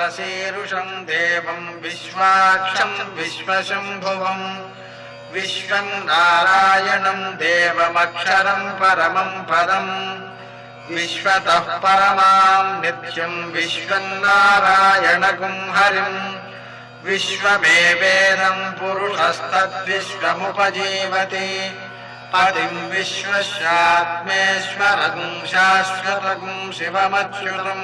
सरसीरुषं देवं विश्वाक्षं विश्वशम्भुवं विश्वं नारायणं देवमक्षरं परमं पदं विश्वतः परमां नित्यं विश्वं नारायणगुं हरिं विश्वमेवेदं पुरुषस्तद्विश्वमुपजीवति पतिं विश्वस्यात्मेश्वरगुं शाश्वतगुं शिवमच्युतं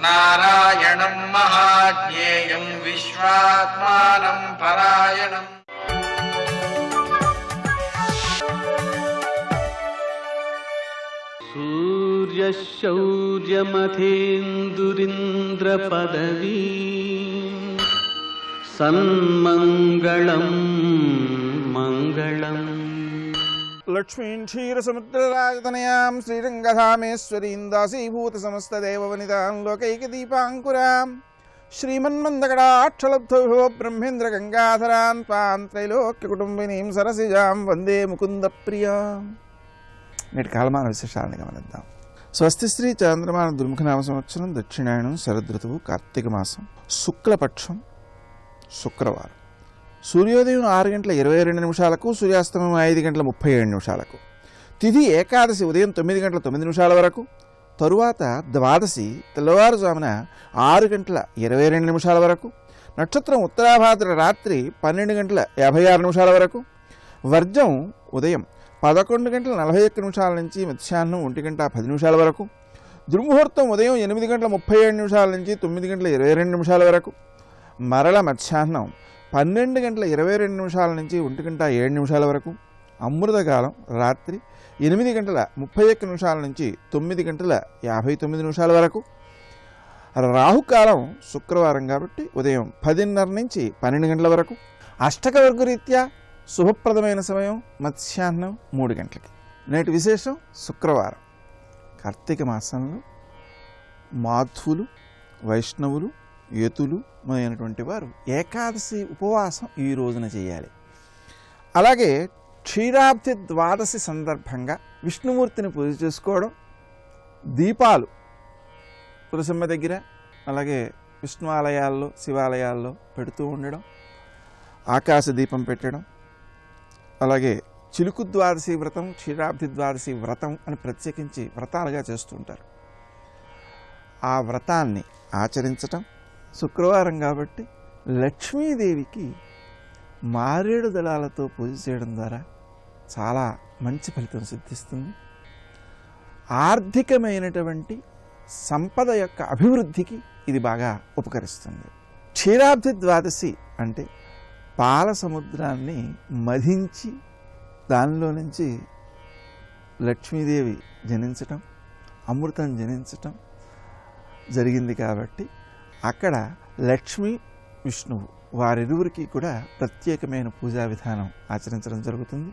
नारायणं महाज्ञेयं विश्वात्मानं परायणम्। सूर्यशौर्यमथेन्दुरिन्द्रपदवी सन्मङ्गलं मङ्गलम्। लक्ष्मीं क्षीरसमुद्रराजतनयां श्रीरङ्गधामेश्वरीं दासीभूतसमस्तदेववनितां लोकैकदीपाङ्कुरां श्रीमन्मन्दकटाक्षलब्धविभो ब्रह्मेन्द्रगङ्गाधरान् त्वां त्रैलोक्यकुटुम्बिनीं सरसिजां वन्दे मुकुन्दप्रियाम्। నేటి కాలమాన విశేషాలను గమనిద్దాం. స్వస్తిశ్రీ చాంద్రమాన దుర్ముఖనామ సంవత్సరం, దక్షిణాయనం, శరదృతువు, కార్తీక మాసం, శుక్లపక్షం, శుక్రవారం. సూర్యోదయం 6:22 సూర్యాస్తమయం 5:37. తిథి ఏకాదశి ఉదయం 9:09 వరకు. తరువాత ద్వాదశి తెల్లవారుజామున 6:22 వరకు. నక్షత్రం ఉత్తరాభాద్ర రాత్రి 12:56 వరకు. వర్జం ఉదయం 11:41 నుంచి మధ్యాహ్నం 1:10 వరకు. దుర్ముహూర్తం ఉదయం 8:37 నుంచి 9:22 వరకు. మరల మధ్యాహ్నం 12:22 నుంచి 1:07 వరకు. అమృతకాలం రాత్రి 8:31 నుంచి 9:59 వరకు. రాహుకాలం శుక్రవారం కాబట్టి ఉదయం 10:30 నుంచి 12 గంటల వరకు. అష్టకవర్గ రీత్యా శుభప్రదమైన సమయం మధ్యాహ్నం 3 గంటలకి. నేటి విశేషం శుక్రవారం. కార్తీక మాసంలో మాధ్వులు, వైష్ణవులు, యతులు మొదలైనటువంటి వారు ఏకాదశి ఉపవాసం ఈ రోజున చేయాలి. అలాగే క్షీరాబ్ది ద్వాదశి సందర్భంగా విష్ణుమూర్తిని పూజ చేసుకోవడం, దీపాలు తులసమ్మ దగ్గర అలాగే విష్ణు ఆలయాల్లో శివాలయాల్లో పెడుతూ ఉండడం, ఆకాశ దీపం పెట్టడం, అలాగే చిలుకు ద్వాదశి వ్రతం, క్షీరాబ్ది ద్వాదశి వ్రతం అని ప్రత్యేకించి వ్రతాలుగా చేస్తుంటారు. ఆ వ్రతాన్ని ఆచరించటం, శుక్రవారం కాబట్టి లక్ష్మీదేవికి మారేడు దళాలతో పూజ చేయడం ద్వారా చాలా మంచి ఫలితం సిద్ధిస్తుంది. ఆర్థికమైనటువంటి సంపద యొక్క అభివృద్ధికి ఇది బాగా ఉపకరిస్తుంది. క్షీరాబ్ది ద్వాదశి అంటే పాల సముద్రాన్ని మధించి దానిలో నుంచి లక్ష్మీదేవి జనించటం, అమృతం జనించటం జరిగింది కాబట్టి అక్కడ లక్ష్మి, విష్ణువు వారిరువురికి కూడా ప్రత్యేకమైన పూజా విధానం ఆచరించడం జరుగుతుంది.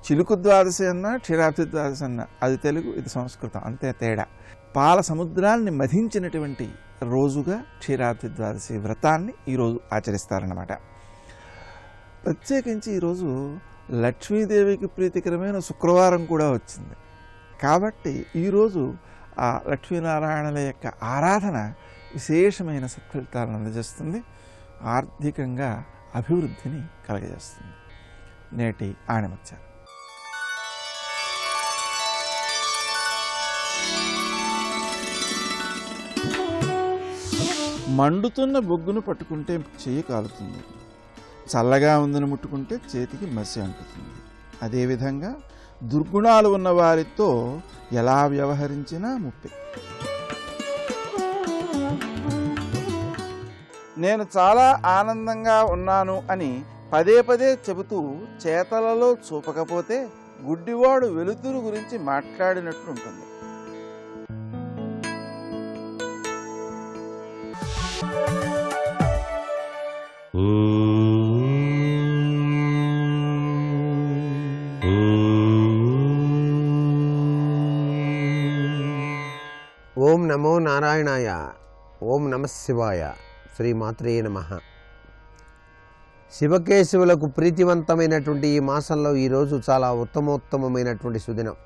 చిలుకు ద్వాదశి అన్నా క్షీరాబ్ది ద్వాదశి అన్నా అది తెలుగు, ఇది సంస్కృతం, అంతే తేడా. పాల సముద్రాన్ని మధించినటువంటి రోజుగా క్షీరాబ్ది ద్వాదశి వ్రతాన్ని ఈరోజు ఆచరిస్తారన్నమాట. ప్రత్యేకించి ఈరోజు లక్ష్మీదేవికి ప్రీతికరమైన శుక్రవారం కూడా వచ్చింది కాబట్టి ఈరోజు ఆ లక్ష్మీనారాయణుల యొక్క ఆరాధన విశేషమైన సత్ఫలితాలను అందజేస్తుంది, ఆర్థికంగా అభివృద్ధిని కలగజేస్తుంది. నేటి ఆణిముత్యాలు. మండుతున్న బొగ్గును పట్టుకుంటే చెయ్యి కాలుతుంది, చల్లగా ఉందని ముట్టుకుంటే చేతికి మసి అంటుతుంది. అదేవిధంగా దుర్గుణాలు ఉన్న వారితో ఎలా వ్యవహరించినా ముప్పే. నేను చాలా ఆనందంగా ఉన్నాను అని పదే పదే చెబుతూ చేతలలో చూపకపోతే గుడ్డివాడు వెలుతురు గురించి మాట్లాడినట్లుంటుంది. ఓం నమో నారాయణాయ. ఓం నమ శివాయ. శ్రీమాత్రే నమః. శివకేశవులకు ప్రీతివంతమైనటువంటి ఈ మాసంలో ఈరోజు చాలా ఉత్తమోత్తమైనటువంటి సుదినం.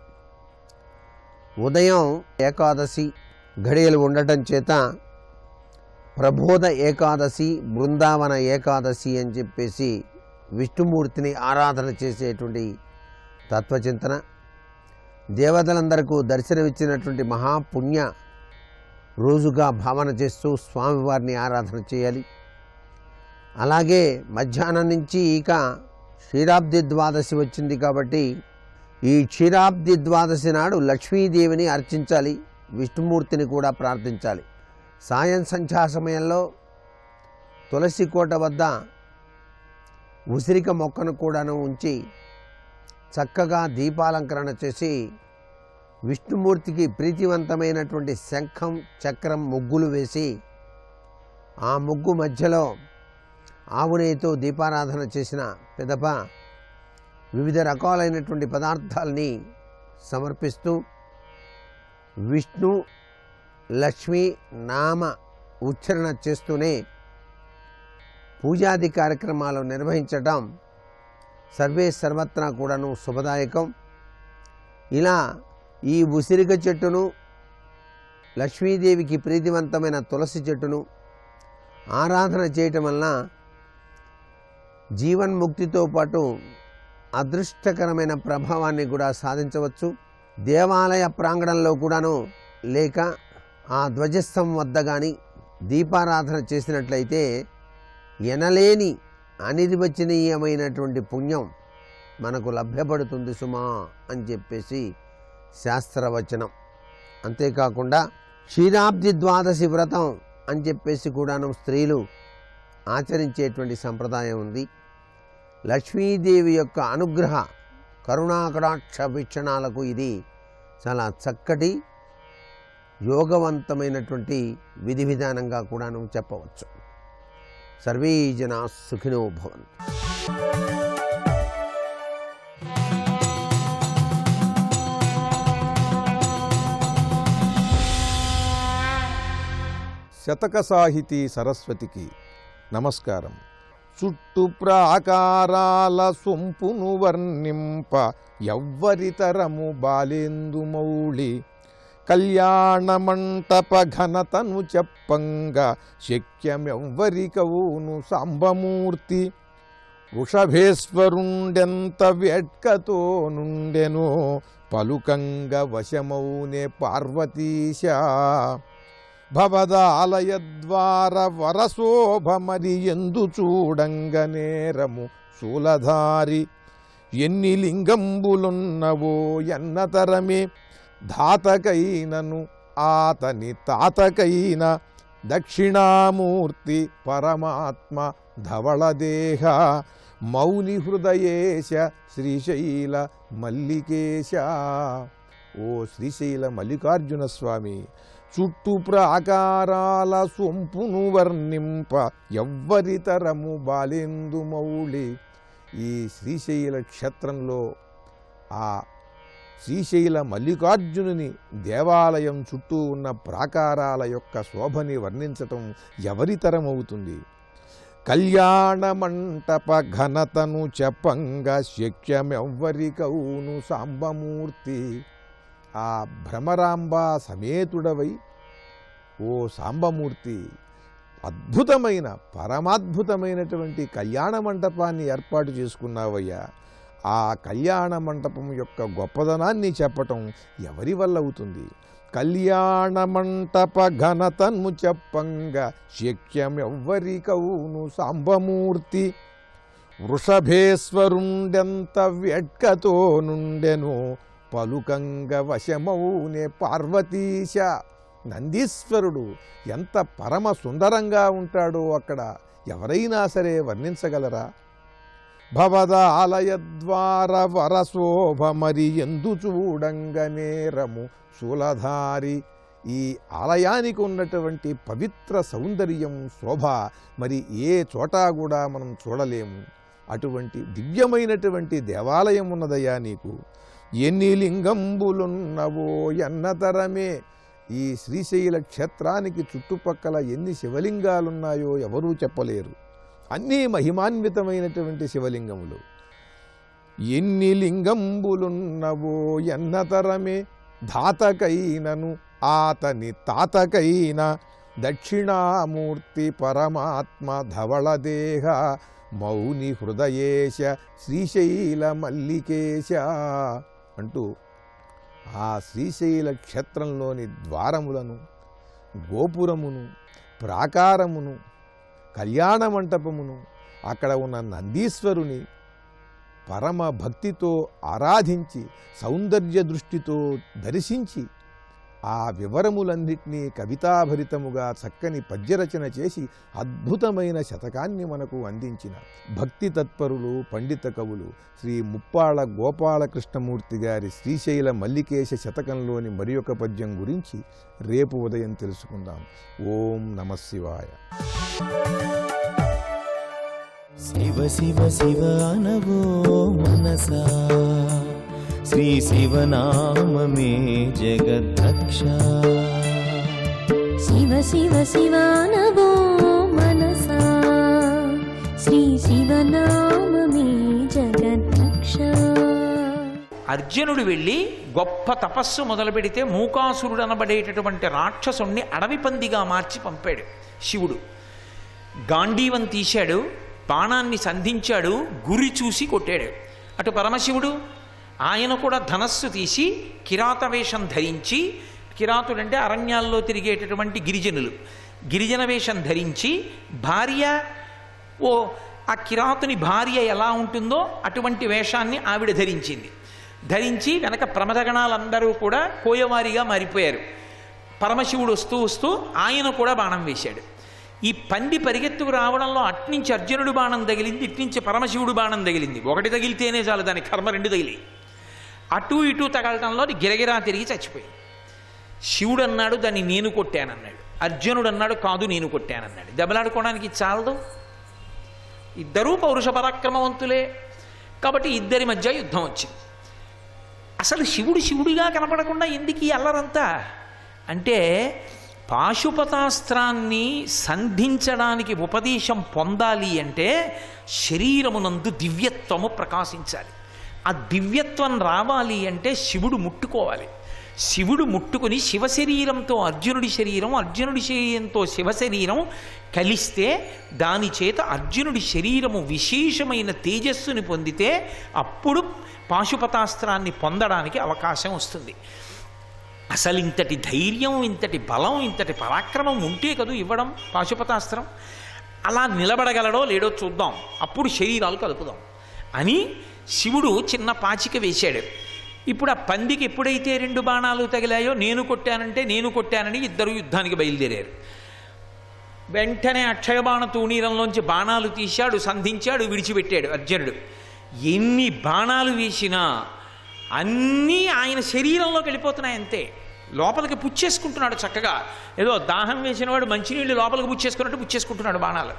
ఉదయం ఏకాదశి ఘడియలు ఉండటం చేత ప్రబోధ ఏకాదశి, బృందావన ఏకాదశి అని చెప్పేసి విష్ణుమూర్తిని ఆరాధన చేసేటువంటి తత్వచింతన, దేవతలందరికీ దర్శనమిచ్చినటువంటి మహాపుణ్య రోజుగా భావన చేస్తూ స్వామివారిని ఆరాధన చేయాలి. అలాగే మధ్యాహ్నం నుంచి ఇక క్షీరాబ్ది ద్వాదశి వచ్చింది కాబట్టి ఈ క్షీరాబ్ది ద్వాదశి నాడు లక్ష్మీదేవిని అర్చించాలి, విష్ణుమూర్తిని కూడా ప్రార్థించాలి. సాయం సంధ్యా సమయంలో తులసి కోట వద్ద ఉసిరిక మొక్కను కూడాను ఉంచి చక్కగా దీపాలంకరణ చేసి విష్ణుమూర్తికి ప్రీతివంతమైనటువంటి శంఖం, చక్రం, ముగ్గులు వేసి ఆ ముగ్గు మధ్యలో ఆవు నెయ్యితో దీపారాధన చేసిన పిదప వివిధ రకాలైనటువంటి పదార్థాలని సమర్పిస్తూ విష్ణు లక్ష్మీ నామ ఉచ్చారణ చేస్తూనే పూజాది కార్యక్రమాలు నిర్వహించటం సర్వే సర్వత్రా కూడాను శుభదాయకం. ఇలా ఈ ఉసిరిక చెట్టును, లక్ష్మీదేవికి ప్రీతివంతమైన తులసి చెట్టును ఆరాధన చేయటం వలన జీవన్ముక్తితో పాటు అదృష్టకరమైన ప్రభావాన్ని కూడా సాధించవచ్చు. దేవాలయ ప్రాంగణంలో కూడాను లేక ఆ ధ్వజస్తంభం వద్ద కానీ దీపారాధన చేసినట్లయితే ఎనలేని అనిర్వచనీయమైనటువంటి పుణ్యం మనకు లభ్యపడుతుంది సుమా అని చెప్పేసి శాస్త్రవచనం. అంతేకాకుండా క్షీరాబ్ది ద్వాదశి వ్రతం అని చెప్పేసి కూడాను స్త్రీలు ఆచరించేటువంటి సంప్రదాయం ఉంది. లక్ష్మీదేవి యొక్క అనుగ్రహ కరుణాకటాక్ష వీక్షణాలకు ఇది చాలా చక్కటి యోగవంతమైనటువంటి విధి విధానంగా కూడాను చెప్పవచ్చు. సర్వే జనా సుఖినో భవంతు. శతక సాహితీ సరస్వతికి నమస్కారం. చుట్టు ప్రాకారాల సొంపును వర్ణింప ఎవ్వరితరము బాలేందు మౌళి, కళ్యాణ మంటప ఘనతను చెప్పంగా శక్యమెవ్వరికవును సాంబమూర్తి, వృషభేశ్వరుండెంత వేట్కతో నుండెనో పలుకంగ వశమౌనే పార్వతీశ, భవదాలయ ద్వార వరశోభ మరి ఎందు చూడంగ నేరము శూలధారి, ఎన్ని లింగంబులున్నవో ఎన్నతరమే ధాతకైనను ఆతని తాతకైన, దక్షిణామూర్తి పరమాత్మ ధవళదేహ, మౌని హృదయేశ శ్రీశైల మల్లికేశ. ఓ శ్రీశైల మల్లికార్జున స్వామి, చుట్టు ప్రాకారాల సొంపును వర్ణింప ఎవ్వరితరము బాలేందు మౌళి. ఈ శ్రీశైల క్షేత్రంలో ఆ శ్రీశైల మల్లికార్జునుని దేవాలయం చుట్టూ ఉన్న ప్రాకారాల యొక్క శోభని వర్ణించటం ఎవరితరమవుతుంది? కళ్యాణ మంటప ఘనతను చెప్పంగా శక్యమెవ్వరికవును సాంబమూర్తి. ఆ భ్రమరాంబ సమేతుడవై ఓ సాంబమూర్తి అద్భుతమైన పరమాద్భుతమైనటువంటి కళ్యాణ మంటపాన్ని ఏర్పాటు చేసుకున్నావయ్యా. ఆ కళ్యాణ మంటపం యొక్క గొప్పదనాన్ని చెప్పటం ఎవరి వల్ల అవుతుంది? కళ్యాణ మంటప ఘనతను చెప్పంగా శక్యమెవ్వరికవును సాంబమూర్తి, వృషభేశ్వరుండెంత వెట్కతో నుండెను పలుకంగ వశమౌనే పార్వతీశ. నందీశ్వరుడు ఎంత పరమ సుందరంగా ఉంటాడో అక్కడ ఎవరైనా సరే వర్ణించగలరా? భవదాలయ ద్వార వరశోభ మరి ఎందు చూడంగ నేరము శూలధారి. ఈ ఆలయానికి ఉన్నటువంటి పవిత్ర సౌందర్యం, శోభ మరి ఏ చోటా కూడా మనం చూడలేము. అటువంటి దివ్యమైనటువంటి దేవాలయం ఉన్నదయ్యా నీకు. ఎన్ని లింగంబులున్నవో ఎన్నతరమే. ఈ శ్రీశైల క్షేత్రానికి చుట్టుపక్కల ఎన్ని శివలింగాలున్నాయో ఎవరూ చెప్పలేరు. అన్నీ మహిమాన్వితమైనటువంటి శివలింగములు. ఎన్ని లింగంబులున్నవో ఎన్నతరమే ధాతకైనను ఆతని తాతకైన, దక్షిణామూర్తి పరమాత్మ ధవళదేహ మౌని హృదయేశ శ్రీశైల మల్లికేశ అంటూ ఆ శ్రీశైల క్షేత్రంలోని ద్వారములను, గోపురమును, ప్రాకారమును, కళ్యాణ మంటపమును, అక్కడ ఉన్న నందీశ్వరుని పరమ భక్తితో ఆరాధించి సౌందర్య దృష్టితో దర్శించి ఆ వివరములన్నింటినీ కవితాభరితముగా చక్కని పద్యరచన చేసి అద్భుతమైన శతకాన్ని మనకు అందించిన భక్తి తత్పరులు, పండిత కవులు శ్రీ ముప్పాళ్ళ గోపాలకృష్ణమూర్తి గారి శ్రీశైల మల్లికేశ శతకంలోని మరి ఒక పద్యం గురించి రేపు ఉదయం తెలుసుకుందాం. ఓం నమః శివాయ. శివ శివ శివ అనవో మనసా, శ్రీ శివనామమే జగద్రక్ష. శివ శివ శివ అనవో మనసా, శ్రీ శివనామమే జగద్రక్ష. అర్జునుడు వెళ్ళి గొప్ప తపస్సు మొదలు పెడితే మూకాసురుడు అనబడేటటువంటి రాక్షసుణ్ణి అడవి పందిగా మార్చి పంపాడు శివుడు. గాంధీవం తీశాడు, బాణాన్ని సంధించాడు, గురి చూసి కొట్టాడు. అటు పరమశివుడు ఆయన కూడా ధనస్సు తీసి కిరాత వేషం ధరించి, కిరాతుడంటే అరణ్యాల్లో తిరిగేటటువంటి గిరిజనులు, గిరిజన వేషం ధరించి భార్య ఆ కిరాతుని భార్య ఎలా ఉంటుందో అటువంటి వేషాన్ని ఆవిడ ధరించింది. ధరించి వెనక ప్రమదగణాలందరూ కూడా కోయవారిగా మారిపోయారు. పరమశివుడు వస్తూ వస్తూ ఆయన కూడా బాణం వేశాడు. ఈ పంది పరిగెత్తుకు రావడంలో అట్నుంచి అర్జునుడు బాణం తగిలింది, ఇట్నుంచి పరమశివుడు బాణం తగిలింది. ఒకటి తగిలితేనే చాలు, దాని కర్మ రెండు తగిలి అటు ఇటు తగలటంలో గిరగిరా తిరిగి చచ్చిపోయింది. శివుడు అన్నాడు దాన్ని నేను కొట్టానన్నాడు, అర్జునుడు అన్నాడు కాదు నేను కొట్టానన్నాడు. దెబ్బలాడుకోవడానికి చాలదు, ఇద్దరూ పౌరుష పరాక్రమవంతులే కాబట్టి ఇద్దరి మధ్య యుద్ధం వచ్చింది. అసలు శివుడు శివుడిగా కనపడకుండా ఎందుకు ఈ అల్లరంతా అంటే, పాశుపతాస్త్రాన్ని సంధించడానికి ఉపదేశం పొందాలి అంటే శరీరమునందు దివ్యత్వము ప్రకాశించాలి. ఆ దివ్యత్వం రావాలి అంటే శివుడు ముట్టుకోవాలి. శివుడు ముట్టుకుని శివశరీరంతో అర్జునుడి శరీరం, అర్జునుడి శరీరంతో శివశరీరం కలిస్తే దాని చేత అర్జునుడి శరీరము విశేషమైన తేజస్సుని పొందితే అప్పుడు పాశుపతాస్త్రాన్ని పొందడానికి అవకాశం వస్తుంది. అసలు ఇంతటి ధైర్యం, ఇంతటి బలం, ఇంతటి పరాక్రమం ఉంటే కదూ ఇవ్వడం పాశుపతాస్త్రం. అలా నిలబడగలడో లేడో చూద్దాం, అప్పుడు శరీరాలు కలుపుదాం అని శివుడు చిన్న పాచిక వేశాడు. ఇప్పుడు ఆ పందికి ఎప్పుడైతే 2 బాణాలు తగిలాయో నేను కొట్టానంటే నేను కొట్టానని ఇద్దరు యుద్ధానికి బయలుదేరారు. వెంటనే అక్షయబాణ తూణీరంలోంచి బాణాలు తీశాడు, సంధించాడు, విడిచిపెట్టాడు అర్జునుడు. ఎన్ని బాణాలు వేసినా అన్నీ ఆయన శరీరంలోకి వెళ్ళిపోతున్నాయి అంతే. లోపలికి పుచ్చేసుకుంటున్నాడు చక్కగా. ఏదో దాహం వేసిన వాడు మంచినీళ్ళు లోపలికి పుచ్చేసుకున్నట్టు పుచ్చేసుకుంటున్నాడు బాణాలు.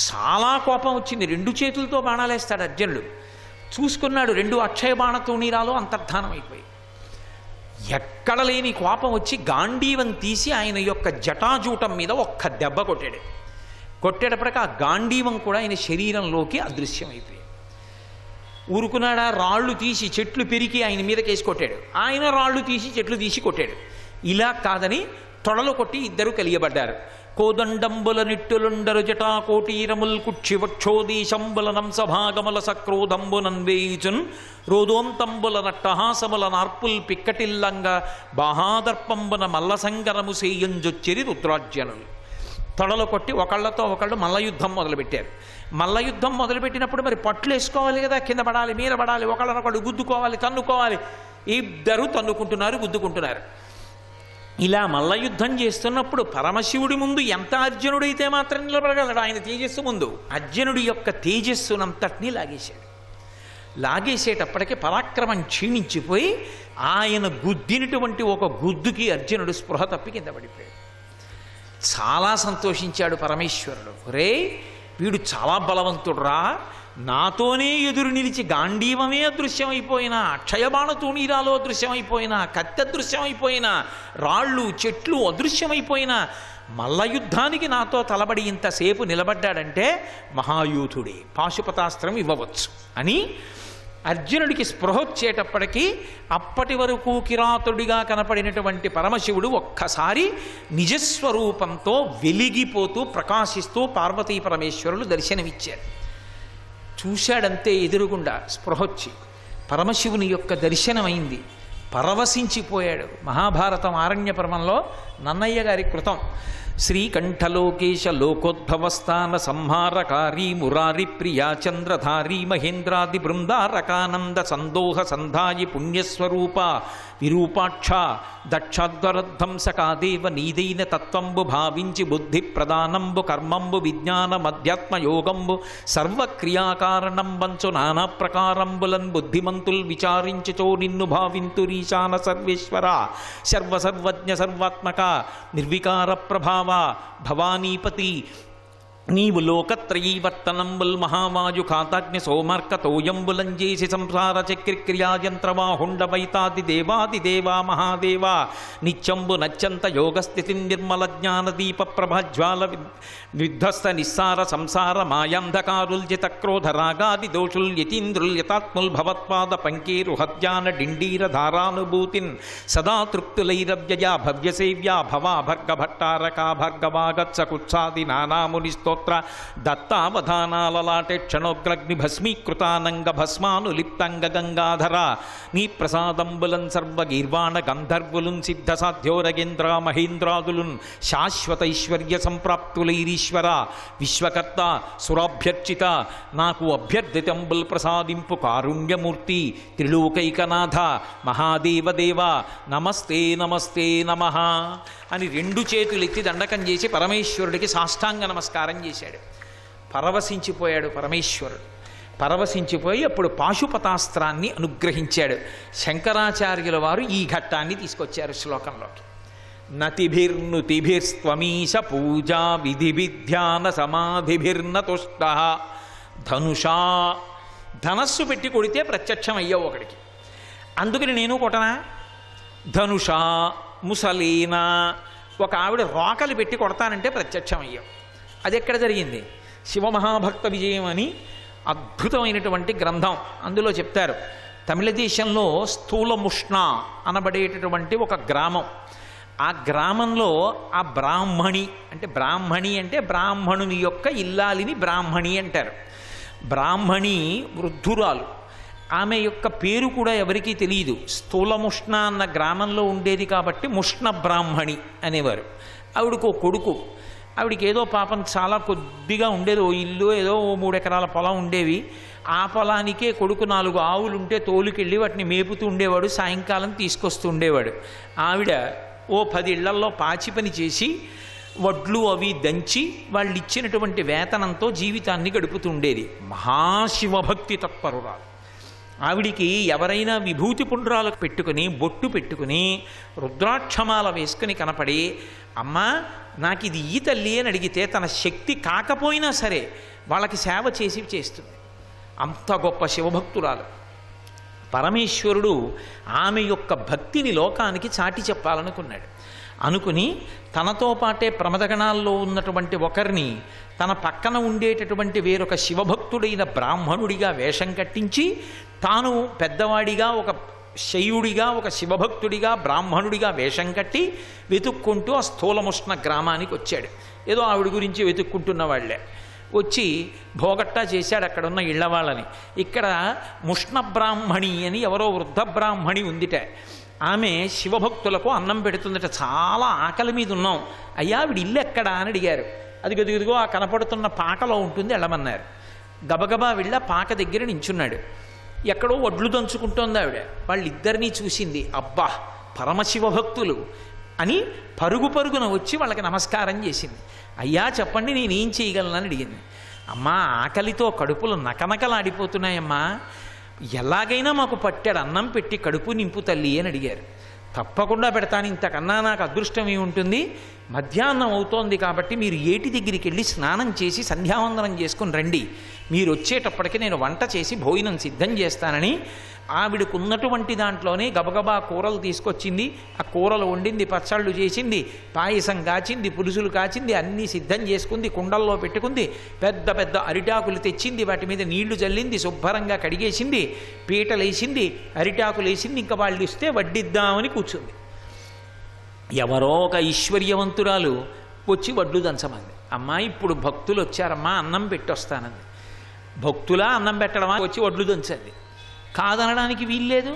చాలా కోపం వచ్చింది, 2 చేతులతో బాణాలు వేస్తాడు అర్జునుడు. చూసుకున్నాడు 2 అక్షయ బాణ తూణీరాలు అంతర్ధానం అయిపోయి. ఎక్కడ లేని కోపం వచ్చి గాంధీవం తీసి ఆయన యొక్క జటాజూటం మీద ఒక్క దెబ్బ కొట్టాడు. కొట్టేటప్పటికి ఆ గాంధీవం కూడా ఆయన శరీరంలోకి అదృశ్యం అయిపోయింది. ఊరుకున్నాడా? రాళ్ళు తీసి చెట్లు పెరిగి ఆయన మీద కేసి కొట్టాడు, ఆయన రాళ్ళు తీసి చెట్లు తీసి కొట్టాడు. ఇలా కాదని తొడలు కొట్టి ఇద్దరు కలియబడ్డారు. కోదండంబుల నిట్టులుండరు జటాకోటీరముల్ కుక్షివక్షోదీశంబుల నంసభాగముల సక్రోధంబునన్వేయుచున్ రోదోంతంబుల నట్టహాసముల నార్పుల్ పిక్కటిల్లంగా బాహాదర్పంబున మల్లసంగరము సేయంజొచ్చిరి రుద్రాజ్యనులు. తొడలు కొట్టి ఒకళ్ళతో ఒకళ్ళు మల్లయుద్ధం మొదలుపెట్టారు. మల్లయుద్ధం మొదలుపెట్టినప్పుడు మరి పట్లు వేసుకోవాలి కదా, కింద పడాలి, మీద పడాలి, ఒకళ్ళనొకళ్ళు గుద్దుకోవాలి, తన్నుకోవాలి. ఇద్దరు తన్నుకుంటున్నారు, గుద్దుకుంటున్నారు. ఇలా మల్లయుద్ధం చేస్తున్నప్పుడు పరమశివుడి ముందు ఎంత అర్జునుడైతే మాత్రం నిలబడగలడు. ఆయన తేజస్సు ముందు అర్జునుడి యొక్క తేజస్సునంతటినీ లాగేశాడు. లాగేసేటప్పటికీ పరాక్రమం క్షీణించిపోయి ఆయన గుద్దినటువంటి ఒక గుద్దుకి అర్జునుడు స్పృహ తప్పి కింద పడిపోయాడు. చాలా సంతోషించాడు పరమేశ్వరుడు. రే వీడు చాలా బలవంతుడురా, నాతోనే ఎదురు నిలిచి గాంధీవమే అదృశ్యమైపోయినా, అక్షయబాణ తూణీరాలు అదృశ్యమైపోయినా, కత్తి అదృశ్యమైపోయినా, రాళ్ళు చెట్లు అదృశ్యమైపోయినా మల్లయుద్ధానికి నాతో తలబడి ఇంతసేపు నిలబడ్డాడంటే మహాయూథుడే, పాశుపతాస్త్రం ఇవ్వవచ్చు అని అర్జునుడికి స్పృహ వచ్చేటప్పటికీ అప్పటి వరకు కిరాతుడిగా కనపడినటువంటి పరమశివుడు ఒక్కసారి నిజస్వరూపంతో వెలిగిపోతూ ప్రకాశిస్తూ పార్వతీ పరమేశ్వరులు దర్శనమిచ్చారు. చూశాడంతే ఎదురుగుండా స్పృహొచ్చి పరమశివుని యొక్క దర్శనమైంది. పరవశించిపోయాడు. మహాభారతం ఆరణ్య పర్వంలో నన్నయ్య గారి కృతం. శ్రీకంఠలోకేశ లోకోద్భవస్థాన సంహారకారీ మురారి ప్రియా చంద్రధారీ మహేంద్రాది బృందారకానంద సందోహ సంధాయి పుణ్యస్వరూప విరూపాక్ష దక్షాధ్వరధ్వంసకాదేవ నీదైన తత్వంబు భావించి బుద్ధి ప్రదానంబు కర్మంబు విజ్ఞానమధ్యాత్మయోగంబు సర్వక్రియాకారణం వంచు నానా ప్రకారంబులన్ బుద్ధిమంతుల్ విచారించుచో నిన్ను భావింతురీశాన సర్వేశ్వర సర్వసర్వజ్ఞ సర్వాత్మక నిర్వికార ప్రభావ భవానీపతి నీవు లోకత్రయీవర్తనంబుల్ మహావాయు ఖాతాజ్ఞ సోమర్కతోయంబులంజేసి సంసార చక్రక్రియాయంత్రవాహుండవైతాది దేవాదిదేవా మహాదేవా నిత్యంబు నచ్చంత యోగస్థితి నిర్మల జ్ఞాన దీప ప్రభజ్వాల విధ్వస్త నిస్సార సంసార మాయాంధకారుల్జిత క్రోధ రాగాది దోషుల్ యతీంద్రుల్ యతాత్ముల్ భవత్పాద పంకేరు హత్యాన డిండీర ధారానుభూతిన్ సదా తృప్తులైరవ్యయా భవ్యసేవ్యా భవా భర్గభట్టారకా భర్గవాగత్స కుత్సాది నానాముని స్తోత్ర దత్తావధానాలలాటే క్షణోగ్రగ్ని భస్మీకృతానంగ భస్మానులిప్తంగ గంగాధర నీ ప్రసాదంబులన్ సర్వగీర్వాణ గంధర్వులున్ సిద్ధ సాధ్యోరగేంద్ర మహేంద్రాదులున్ శాశ్వతైశ్వర్య సంప్రాప్తులైరీశ్వర విశ్వకర్త సురాభ్యర్చిత నాకు అభ్యర్థితంబుల్ ప్రసాదింపు కారుణ్యమూర్తి త్రిలోకైకనాథ మహాదేవదేవ నమస్తే నమస్తే నమః అని రెండు చేతులెత్తి దండకం చేసి పరమేశ్వరుడికి సాష్టాంగ నమస్కారం చేశాడు. పరవశించిపోయాడు పరమేశ్వరుడు. పరవశించిపోయి అప్పుడు పాశుపతాస్త్రాన్ని అనుగ్రహించాడు. శంకరాచార్యుల వారు ఈ ఘట్టాన్ని తీసుకొచ్చారు శ్లోకంలోకి. నతిభిర్నుతిభిర్స్త్వమీశ పూజా విధి విధ్యాన సమాధిభిర్నతుష్ట ధనుషా ధనస్సు పెట్టి కొడితే ప్రత్యక్షం అయ్యావు ఒకడికి. అందుకని నేను కొట్టనా? ధనుషా ముసలీనా ఒక ఆవిడ రోకలు పెట్టి కొడతానంటే ప్రత్యక్షం అయ్యాం. అది ఎక్కడ జరిగింది? శివమహాభక్త విజయం అని అద్భుతమైనటువంటి గ్రంథం. అందులో చెప్తారు, తమిళ దేశంలో స్థూలముష్ణ అనబడేటటువంటి ఒక గ్రామం. ఆ గ్రామంలో ఆ బ్రాహ్మణి అంటే బ్రాహ్మణుని యొక్క ఇల్లాలిని బ్రాహ్మణి అంటారు. బ్రాహ్మణి వృద్ధురాలు. ఆమె యొక్క పేరు కూడా ఎవరికీ తెలియదు. స్థూలముష్ణ అన్న గ్రామంలో ఉండేది కాబట్టి ముష్ణ బ్రాహ్మణి అనేవారు. ఆవిడకు కొడుకు. ఆవిడికి ఏదో పాపం చాలా కొద్దిగా ఉండేది. ఓ ఇల్లు ఏదో 3 ఎకరాల పొలం ఉండేవి. ఆ పొలానికే కొడుకు 4 ఆవులుంటే తోలుకెళ్ళి వాటిని మేపుతూ ఉండేవాడు. సాయంకాలం తీసుకొస్తూ ఉండేవాడు. ఆవిడ ఓ 10 ఇళ్లల్లో పాచి పని చేసి వడ్లు అవి దంచి వాళ్ళు ఇచ్చినటువంటి వేతనంతో జీవితాన్ని గడుపుతుండేది. మహాశివభక్తి తత్పరురాలు. ఆవిడికి ఎవరైనా విభూతి పుండ్రాలు పెట్టుకుని బొట్టు పెట్టుకుని రుద్రాక్షమాల వేసుకుని కనపడి, అమ్మా నాకు ఇది ఈ తల్లి అని అడిగితే తన శక్తి కాకపోయినా సరే వాళ్ళకి సేవ చేస్తుంది. అంత గొప్ప శివభక్తురాలు. పరమేశ్వరుడు ఆమె యొక్క భక్తిని లోకానికి చాటి చెప్పాలనుకున్నాడు. అనుకుని తనతో పాటే ప్రమదగణాల్లో ఉన్నటువంటి ఒకరిని తన పక్కన ఉండేటటువంటి వేరొక శివభక్తుడైన బ్రాహ్మణుడిగా వేషం కట్టించి తాను పెద్దవాడిగా ఒక శైవుడిగా ఒక శివభక్తుడిగా బ్రాహ్మణుడిగా వేషం కట్టి వెతుక్కుంటూ ఆ స్థూలముష్ణ గ్రామానికి వచ్చాడు. ఏదో ఆవిడ గురించి వెతుక్కుంటున్న వాళ్ళే వచ్చి భోగట్టా చేశాడు అక్కడున్న ఇళ్ల వాళ్ళని. ఇక్కడ ముష్ణ బ్రాహ్మణి అని ఎవరో వృద్ధ బ్రాహ్మణి ఉందిట. ఆమె శివభక్తులకు అన్నం పెడుతుందట. చాలా ఆకలి మీద ఉన్నాం, అయ్యా ఆవిడ ఇల్లు ఎక్కడా అని అడిగారు. అదిగో ఆ కనపడుతున్న పాకలో ఉంటుంది వెళ్ళమన్నారు. గబగబా వెళ్ళి ఆ పాక దగ్గర నించున్నాడు. ఎక్కడో వడ్లు దంచుకుంటోంది ఆవిడ. వాళ్ళిద్దరినీ చూసింది. అబ్బా పరమశివభక్తులు అని పరుగున వచ్చి వాళ్ళకి నమస్కారం చేసింది. అయ్యా చెప్పండి నేనేం చేయగలనని అడిగింది. అమ్మా ఆకలితో కడుపులు నకనకలాడిపోతున్నాయమ్మా, ఎలాగైనా మాకు పట్టాడు అన్నం పెట్టి కడుపు నింపు తల్లి అని అడిగారు. తప్పకుండా పెడతాను, ఇంతకన్నా నాకు అదృష్టం ఏముంటుంది, మధ్యాహ్నం అవుతోంది కాబట్టి మీరు ఏటి దగ్గరికి వెళ్ళి స్నానం చేసి సంధ్యావందనం చేసుకుని రండి, మీరు వచ్చేటప్పటికి నేను వంట చేసి భోజనం సిద్ధం చేస్తానని ఆవిడకున్నటువంటి దాంట్లోనే గబగబా కూరలు తీసుకొచ్చింది. ఆ కూరలు వండింది, పచ్చళ్ళు చేసింది, పాయసం కాచింది, పులుసులు కాచింది, అన్నీ సిద్ధం చేసుకుంది, కుండల్లో పెట్టుకుంది, పెద్ద పెద్ద అరిటాకులు తెచ్చింది, వాటి మీద నీళ్లు జల్లింది, శుభ్రంగా కడిగేసింది, పీటలేసింది, అరిటాకులు వేసింది. ఇంకా వాళ్ళు ఇస్తే వడ్డిద్దామని కూర్చుంది. ఎవరో ఒక ఐశ్వర్యవంతురాలు వచ్చి వడ్లు దంచమంది. అమ్మా ఇప్పుడు భక్తులు వచ్చారమ్మా, అన్నం పెట్టొస్తానంది. భక్తులా అన్నం పెట్టడమా, వచ్చి వడ్లు దంచండి కాదనడానికి వీల్లేదు.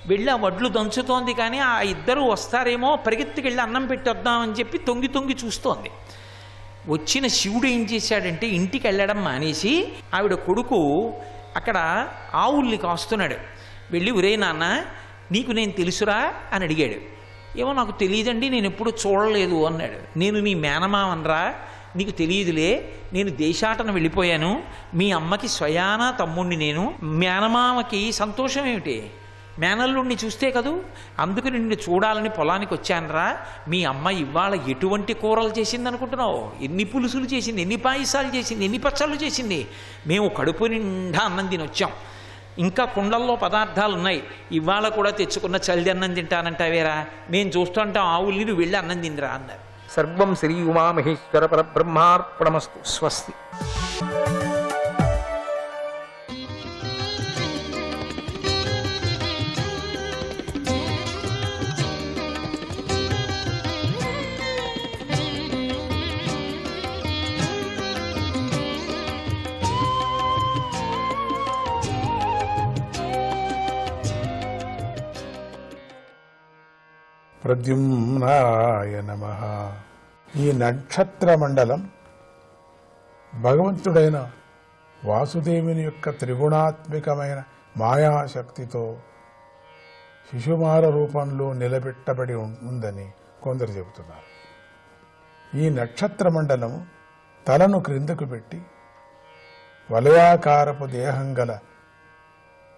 వెళ్ళి ఆ వడ్లు దంచుతోంది, కానీ ఆ ఇద్దరు వస్తారేమో పరిగెత్తుకెళ్ళి అన్నం పెట్టొద్దామని చెప్పి తొంగి తొంగి చూస్తోంది. వచ్చిన శివుడు ఏం చేశాడంటే ఇంటికి వెళ్ళడం మానేసి ఆవిడ కొడుకు అక్కడ ఆవుల్ని కాస్తున్నాడు. వెళ్ళి ఒరే నాన్న నీకు నేను తెలుసురా అని అడిగాడు. ఏమో నాకు తెలియదండి, నేను ఎప్పుడు చూడలేదు అన్నాడు. నేను నీ మేనమావనరా, నీకు తెలియదులే, నేను దేశాటన వెళ్ళిపోయాను, మీ అమ్మకి స్వయానా తమ్ముణ్ణి నేను. మేనమామకి సంతోషం ఏమిటి, మేనల్లుణ్ణి చూస్తే కదూ, అందుకు నిన్ను చూడాలని పొలానికి వచ్చానరా. మీ అమ్మ ఇవాళ ఎటువంటి కూరలు చేసింది అనుకుంటున్నావు, ఎన్ని పులుసులు చేసింది, ఎన్ని పాయసాలు చేసింది, ఎన్ని పచ్చళ్ళు చేసింది. మేము కడుపు నిండా అన్నం తిని వచ్చాం, ఇంకా కుండల్లో పదార్థాలు ఉన్నాయి, ఇవాళ కూడా తెచ్చుకున్న చల్లి అన్నం తింటానంటావేరా, మేము చూస్తుంటాం ఆవుల్ని, నువ్వు వెళ్ళి అన్నం తిందిరా అన్నారు. సర్వం శ్రీ ఉమామహేశ్వర పరబ్రహ్మార్పణమస్తు. స్వస్తి. ప్రద్యుమ్నాయ నమః. ఈ నక్షత్ర మండలం భగవంతుడైన వాసుదేవుని యొక్క త్రిగుణాత్మికమైన మాయాశక్తితో శిశుమార రూపంలో నిలబెట్టబడి ఉందని కొందరు చెబుతున్నారు. ఈ నక్షత్ర మండలం తలను క్రిందకు పెట్టి వలయాకారపు దేహం గల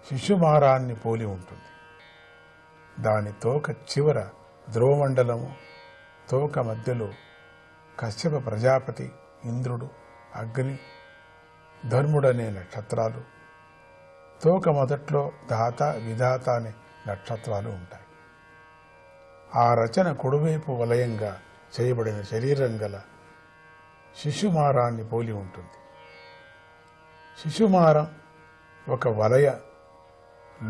శిశుమారాన్ని పోలి ఉంటుంది. దాని తోక చివర ధ్రువమండలము, తోక మధ్యలో కశ్యప ప్రజాపతి, ఇంద్రుడు, అగ్ని, ధర్ముడనే నక్షత్రాలు, తోక మొదట్లో దాత, విధాత అనే నక్షత్రాలు ఉంటాయి. ఆ రచన కుడివైపు వలయంగా చేయబడిన శరీరం గల శిశుమారాన్ని పోలి ఉంటుంది. శిశుమారం ఒక వలయ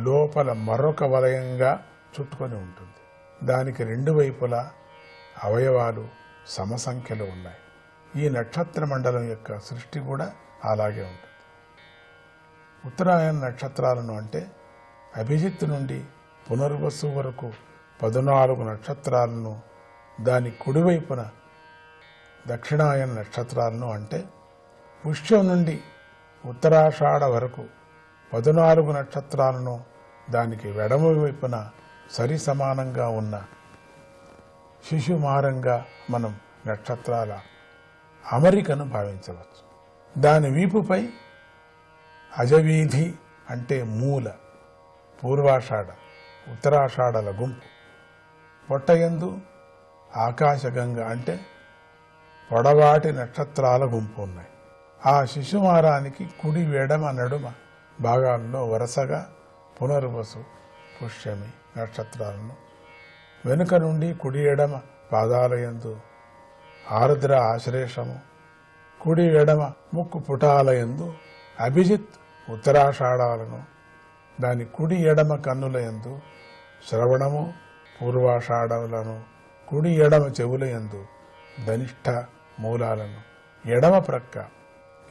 లోపల మరొక వలయంగా చుట్టుకొని ఉంటుంది. దానికి రెండు వైపులా అవయవాలు సమసంఖ్యలో ఉన్నాయి. ఈ నక్షత్ర మండలం యొక్క సృష్టి కూడా అలాగే ఉంటుంది. ఉత్తరాయణ నక్షత్రాలను అంటే అభిజిత్ నుండి పునర్వసు వరకు 14 నక్షత్రాలను, దాని కుడివైపున దక్షిణాయన నక్షత్రాలను అంటే పుష్యం నుండి ఉత్తరాషాఢ వరకు 14 నక్షత్రాలను, దానికి ఎడమ వైపున సరి సమానంగా ఉన్న శిశుమారంగా మనం నక్షత్రాల అమరికను భావించవచ్చు. దాని వీపుపై అజవీధి అంటే మూల, పూర్వాషాఢ, ఉత్తరాషాఢల గుంపు, పొట్టయందు ఆకాశగంగ అంటే పొడవాటి నక్షత్రాల గుంపు ఉన్నాయి. ఆ శిశుమారానికి కుడి ఎడమ నడుమ భాగాల్లో వరుసగా పునర్వసు, పుష్యమి నక్షత్రాలను, వెనుక నుండి కుడి ఎడమ పాదాలయందు ఆరుద్ర, ఆశ్లేషము, కుడి ఎడమ ముక్కు పుటాలయందు అభిజిత్, ఉత్తరాషాఢాలను, దాని కుడి ఎడమ కన్నులయందు శ్రవణము, పూర్వాషాఢములను, కుడి ఎడమ చెవులయందు ధనిష్ట మూలాలను, ఎడమ ప్రక్క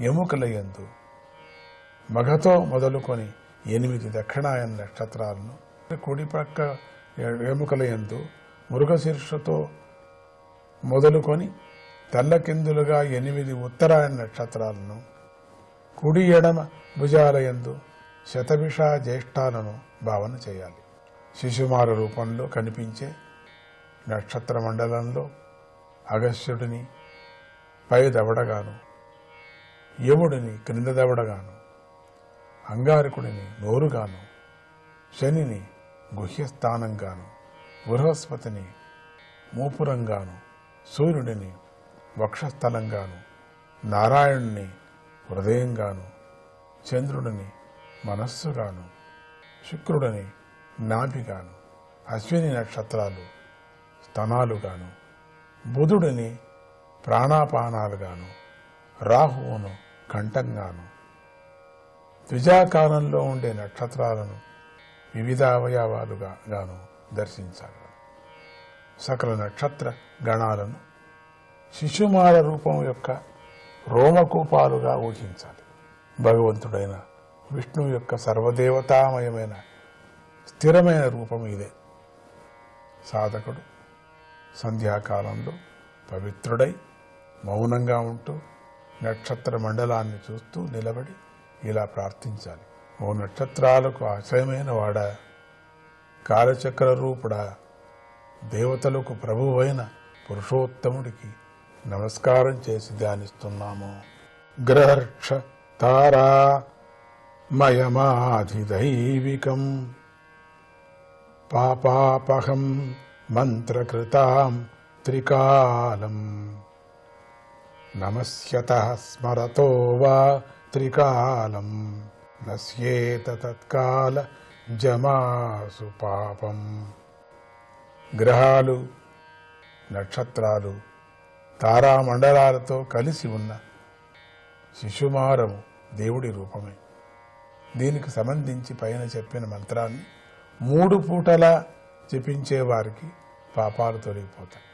ఎముకలయందు మగతో మొదలుకొని 8 దక్షిణాయన నక్షత్రాలను, కుడి ప్రక్క ఎముకలయందు మృగశీర్షతో మొదలుకొని తెల్లకిందులుగా 8 ఉత్తరాయణ నక్షత్రాలను, కుడి ఎడమ భుజాలయందు శతభిష జ్యేష్ఠాలను భావన చేయాలి. శిశుమార రూపంలో కనిపించే నక్షత్ర మండలంలో అగస్త్యుడిని పై దవడగాను, యముడిని క్రింద దవడగాను, అంగారకుడిని నోరుగాను, శనిని గుహ్యస్థానంగాను, బృహస్పతిని మూపురంగాను, సూర్యుడిని వక్షస్థలంగాను, నారాయణుని హృదయంగాను, చంద్రుడిని మనస్సుగాను, శుక్రుడిని నాభిగాను, అశ్విని నక్షత్రాలు స్తనాలుగాను, బుధుడిని ప్రాణాపానాలుగాను, రాహువును కంఠంగాను, ద్విజాకారంలో ఉండే నక్షత్రాలను వివిధ అవయవాలుగా గాను దర్శించాలి. సకల నక్షత్ర గణాలను శిశుమాల రూపం యొక్క రోమకూపాలుగా ఊహించాలి. భగవంతుడైన విష్ణువు యొక్క సర్వదేవతామయమైన స్థిరమైన రూపం ఇదే. సాధకుడు సంధ్యాకాలంలో పవిత్రుడై మౌనంగా ఉంటూ నక్షత్ర మండలాన్ని చూస్తూ నిలబడి ఇలా ప్రార్థించాలి. ఓ నక్షత్రాలకు ఆశ్రయమైన వాడా, కాలచక్ర రూపుడా, దేవతలకు ప్రభువైన పురుషోత్తముడికి నమస్కారం చేసి ధ్యానిస్తున్నాము. గ్రహర్ష తారా మయమాధిదైవికం పాపాపహం మంత్రకృతాం త్రికాలం నమస్యతః స్మరతో వా త్రికాలం నశ్యేత తత్కాల జమాసు పాపం. గ్రహాలు, నక్షత్రాలు, తారామండలాలతో కలిసి ఉన్న శిశుమారము దేవుడి రూపమే. దీనికి సంబంధించి పైన చెప్పిన మంత్రాన్ని 3 పూటలా జపించే వారికి పాపాలు తొలగిపోతాయి.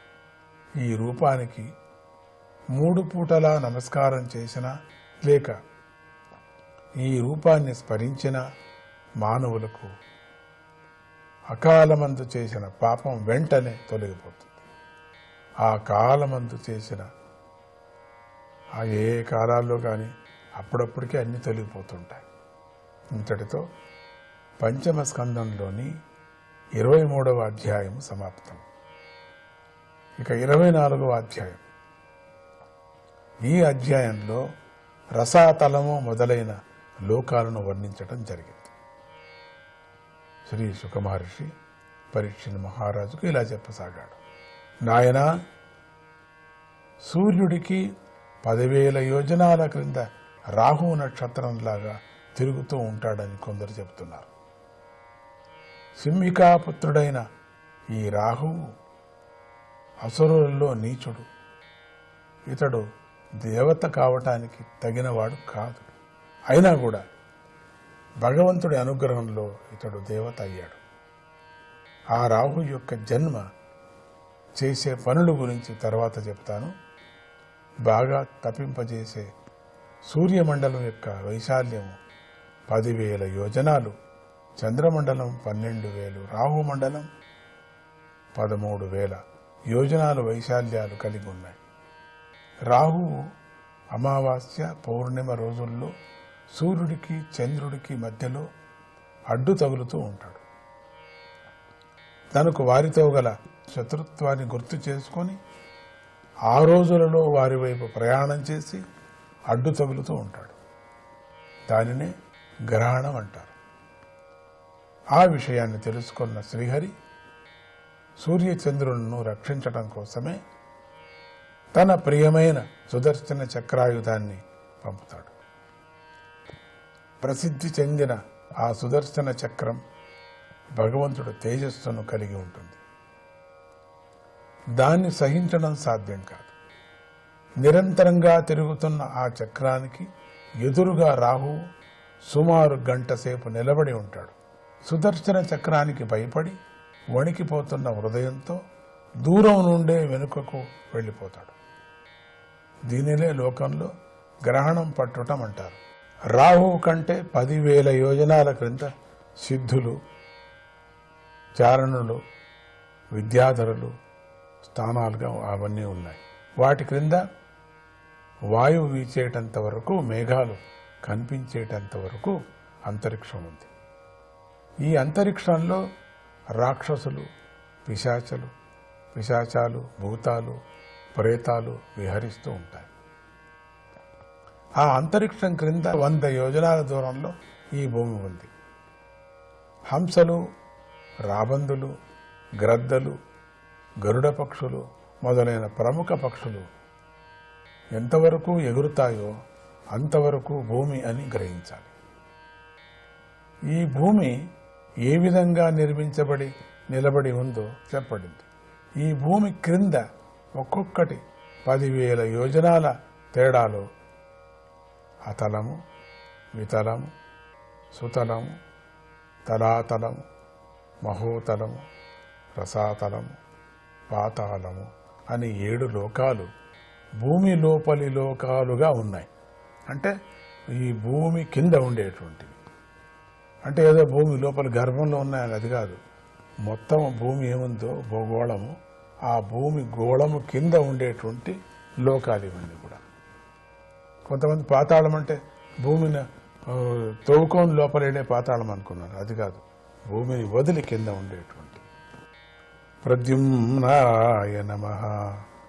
ఈ రూపానికి 3 పూటలా నమస్కారం చేసినా లేక ఈ రూపాన్ని స్మరించిన మానవులకు అకాలమందు చేసిన పాపం వెంటనే తొలగిపోతుంది. ఆ కాలమందు చేసిన ఏ కాలాల్లో కానీ అప్పుడప్పటికే అన్ని తొలగిపోతుంటాయి. ఇంతటితో పంచమ స్కందంలోని 23వ అధ్యాయం సమాప్తం. ఇక 24వ అధ్యాయం. ఈ అధ్యాయంలో రసాతలము మొదలైన లోకాలను వర్ణించటం జరిగింది. శ్రీ శుక మహర్షి పరీక్షిత్ మహారాజుకు ఇలా చెప్పసాగాడు. నాయనా, సూర్యుడికి 10,000 యోజనాల క్రింద రాహు నక్షత్రంలాగా తిరుగుతూ ఉంటాడని కొందరు చెబుతున్నారు. సింహికాపుత్రుడైన ఈ రాహువు అసురులలో నీచుడు. ఇతడు దేవత కావటానికి తగినవాడు కాదు. అయినా కూడా భగవంతుడి అనుగ్రహంలో ఇతడు దేవత అయ్యాడు. ఆ రాహు యొక్క జన్మ, చేసే పనుల గురించి తర్వాత చెప్తాను. బాగా తప్పింపజేసే సూర్యమండలం యొక్క వైశాల్యము 10,000 యోజనాలు, చంద్రమండలం 12,000, రాహుమండలం 13,000 యోజనాలు వైశాల్యాలు కలిగి ఉన్నాయి. రాహువు అమావాస్య, పౌర్ణిమ రోజుల్లో సూర్యుడికి చంద్రుడికి మధ్యలో అడ్డు తగులుతూ ఉంటాడు. తనకు వారితో గల శత్రుత్వాన్ని గుర్తు చేసుకొని ఆ రోజులలో వారి వైపు ప్రయాణం చేసి అడ్డు తగులుతూ ఉంటాడు. దానినే గ్రహణం అంటారు. ఆ విషయాన్ని తెలుసుకున్న శ్రీహరి సూర్యచంద్రులను రక్షించడం కోసమే తన ప్రియమైన సుదర్శన చక్రాయుధాన్ని పంపుతాడు. ప్రసిద్ధి చెందిన ఆ సుదర్శన చక్రం భగవంతుడు తేజస్సును కలిగి ఉంటుంది. దాన్ని సహించడం సాధ్యం కాదు. నిరంతరంగా తిరుగుతున్న ఆ చక్రానికి ఎదురుగా రాహువు సుమారు గంట సేపు నిలబడి ఉంటాడు. సుదర్శన చక్రానికి భయపడి వణికిపోతున్న హృదయంతో దూరం నుండే వెనుకకు వెళ్ళిపోతాడు. దీనినే లోకంలో గ్రహణం పట్టడం అంటారు. రాహువు కంటే 10,000 యోజనాల క్రింద సిద్ధులు, చారణులు, విద్యాధరులు స్థానాలుగా అవన్నీ ఉన్నాయి. వాటి క్రింద వాయువు వీచేటంత వరకు, మేఘాలు కనిపించేటంత వరకు అంతరిక్షం ఉంది. ఈ అంతరిక్షంలో రాక్షసులు, పిశాచాలు, భూతాలు, ప్రేతాలు విహరిస్తూ ఉంటాయి. ఆ అంతరిక్షం క్రింద 100 యోజనాల దూరంలో ఈ భూమి ఉంది. హంసలు, రాబందులు, గ్రద్దలు, గరుడ పక్షులు మొదలైన ప్రముఖ పక్షులు ఎంతవరకు ఎగురుతాయో అంతవరకు భూమి అని గ్రహించాలి. ఈ భూమి ఏ విధంగా నిర్మించబడి నిలబడి ఉందో చెప్పబడింది. ఈ భూమి క్రింద ఒక్కొక్కటి 10,000 యోజనాల తేడాలో అతలము, వితలము, సుతలము, తలాతలము, మహోతలము, రసాతలము, పాతాళము అని 7 లోకాలు భూమి లోపలి లోకాలుగా ఉన్నాయి. అంటే ఈ భూమి కింద ఉండేటువంటివి. అంటే ఏదో భూమి లోపల గర్భంలో ఉన్నాయని అది కాదు. మొత్తం భూమి ఏముందో భూగోళము, ఆ భూమి గోళము కింద ఉండేటువంటి లోకాలు ఇవన్నీ కూడా. కొంతమంది పాతాళం అంటే భూమిని తవ్వుకొని లోపలేడే పాతాళం అనుకున్నారు. అది కాదు, భూమిని వదిలి కింద ఉండేటువంటి. ప్రద్యుమ్నాయ నమః.